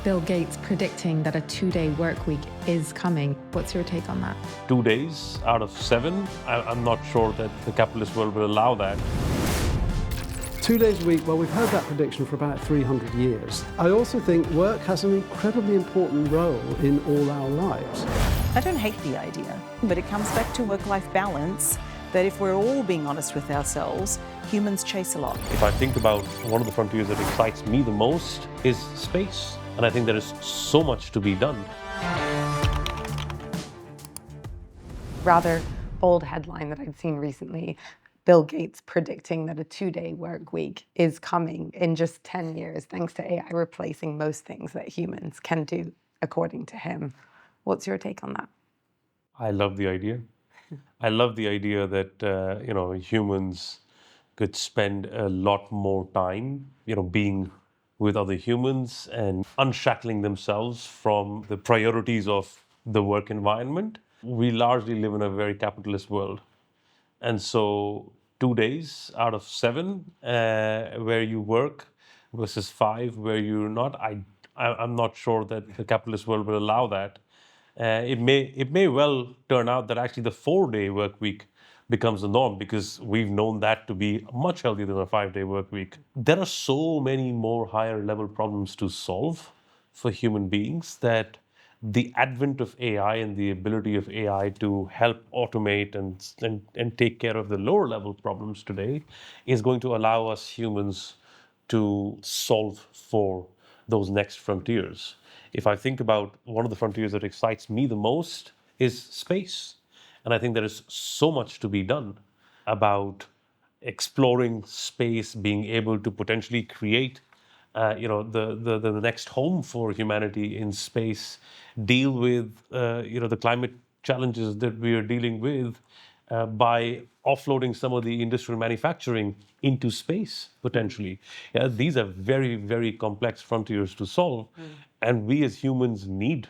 Bill Gates predicting that a 2-day work week is coming. What's your take on that? 2 days out of 7, I'm not sure that the capitalist world will allow that. 2 days a week, well, we've heard that prediction for about 300 years. I also think work has an incredibly important role in all our lives. I don't hate the idea, but it comes back to work-life balance, that if we're all being honest with ourselves, humans chase a lot. If I think about one of the frontiers that excites me the most is space. And I think there is so much to be done. Rather bold headline that I'd seen recently. Bill Gates predicting that a 2-day work week is coming in just 10 years, thanks to AI replacing most things that humans can do, according to him. What's your take on that? I love the idea. I love the idea that humans could spend a lot more time, being with other humans and unshackling themselves from the priorities of the work environment. We largely live in a very capitalist world. And so 2 days out of 7 where you work versus 5 where you're not, I'm not sure that the capitalist world will allow that. It may well turn out that actually the 4-day work week becomes the norm, because we've known that to be much healthier than a 5-day work week. There are so many more higher level problems to solve for human beings that the advent of AI and the ability of AI to help automate and take care of the lower level problems today is going to allow us humans to solve for those next frontiers. If I think about one of the frontiers that excites me the most is space. And I think there is so much to be done about exploring space, being able to potentially create the next home for humanity in space, deal with the climate challenges that we are dealing with by offloading some of the industrial manufacturing into space, potentially. Yeah, these are very, very complex frontiers to solve. And we as humans need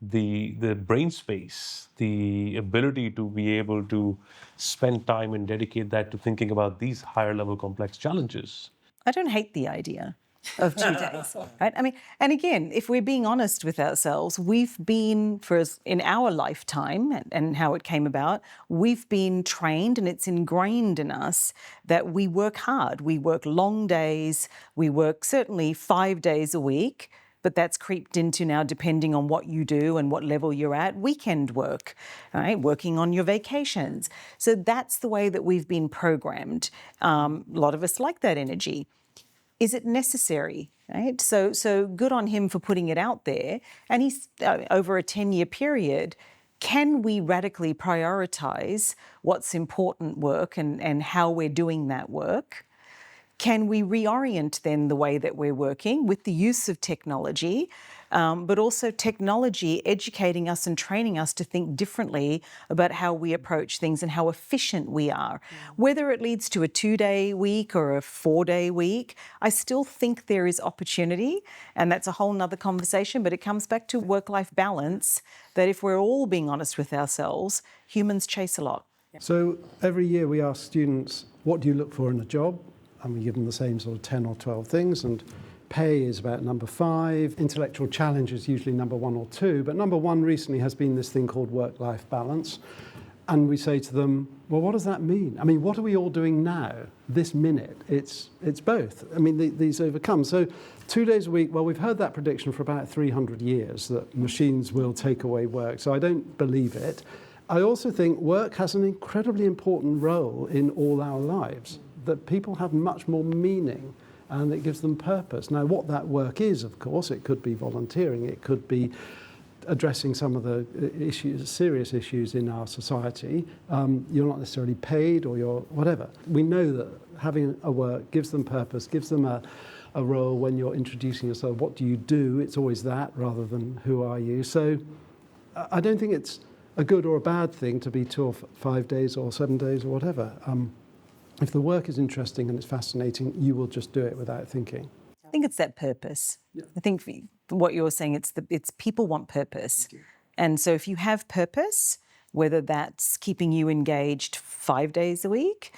the brain space, the ability to be able to spend time and dedicate that to thinking about these higher level complex challenges. I don't hate the idea of 2 days, right? I mean, and again, if we're being honest with ourselves, we've been, in our lifetime and how it came about, we've been trained, and it's ingrained in us, that we work hard. We work long days. We work certainly 5 days a week, but that's creeped into now, depending on what you do and what level you're at, weekend work, right? Working on your vacations. So that's the way that we've been programmed. A lot of us like that energy. Is it necessary, right? So good on him for putting it out there. And he's over a 10-year period. Can we radically prioritise what's important work and how we're doing that work? Can we reorient then the way that we're working with the use of technology, but also technology educating us and training us to think differently about how we approach things and how efficient we are? Whether it leads to a 2-day week or a 4-day week, I still think there is opportunity, and that's a whole nother conversation, but it comes back to work-life balance, that if we're all being honest with ourselves, humans chase a lot. So every year we ask students, what do you look for in a job? And we give them the same sort of 10 or 12 things, and pay is about number 5. Intellectual challenge is usually number 1 or 2, but number 1 recently has been this thing called work-life balance. And we say to them, well, what does that mean? I mean, what are we all doing now, this minute? It's both. I mean, these overcome. So 2 days a week, well, we've heard that prediction for about 300 years, that machines will take away work. So I don't believe it. I also think work has an incredibly important role in all our lives, that people have much more meaning and it gives them purpose. Now, what that work is, of course, it could be volunteering, it could be addressing some of the serious issues in our society. You're not necessarily paid, or you're whatever. We know that having a work gives them purpose, gives them a role when you're introducing yourself. What do you do? It's always that rather than who are you. So I don't think it's a good or a bad thing to be 2 or 5 days or 7 days or whatever. If the work is interesting and it's fascinating, you will just do it without thinking. I think it's that purpose. Yeah. I think what you're saying, it's people want purpose. And so if you have purpose, whether that's keeping you engaged 5 days a week,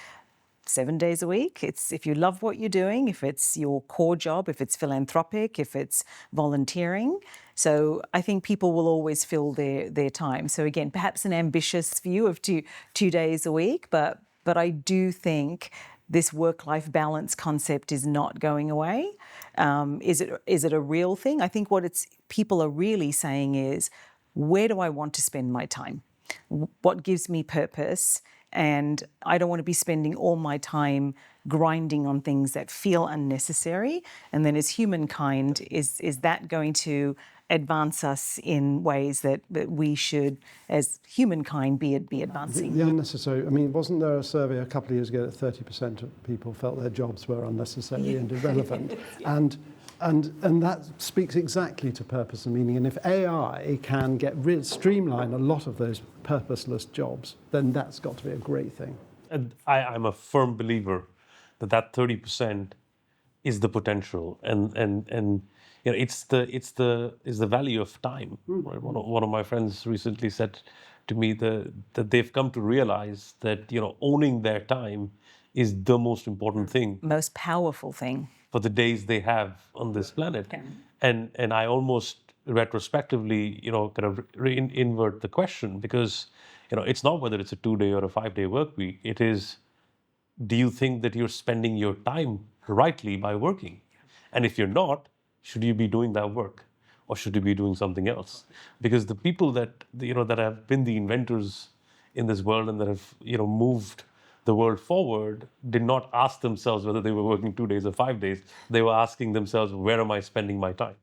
7 days a week. It's if you love what you're doing, if it's your core job, if it's philanthropic, if it's volunteering. So I think people will always fill their time. So again, perhaps an ambitious view of two days a week, but I do think this work-life balance concept is not going away. Is it a real thing? I think what people are really saying is, where do I want to spend my time? What gives me purpose? And I don't want to be spending all my time grinding on things that feel unnecessary. And then as humankind, is that going to advance us in ways that we should, as humankind, be advancing? The unnecessary, I mean, wasn't there a survey a couple of years ago that 30% of people felt their jobs were unnecessary and irrelevant? And that speaks exactly to purpose and meaning. And if AI can streamline a lot of those purposeless jobs, then that's got to be a great thing. And I'm a firm believer that 30% is the potential, and you know, it's the value of time. Right? One of my friends recently said to me that they've come to realize that, you know, owning their time is the most important thing, Most powerful thing. for the days they have on this planet. Yeah. And I almost retrospectively, you know, kind of invert the question, because, you know, it's not whether it's a 2-day or a 5-day work week. It is, do you think that you're spending your time rightly by working? And if you're not, should you be doing that work, or should you be doing something else? Because the people that, you know, that have been the inventors in this world and that have, you know, moved the world forward did not ask themselves whether they were working 2 days or 5 days. They were asking themselves, where am I spending my time?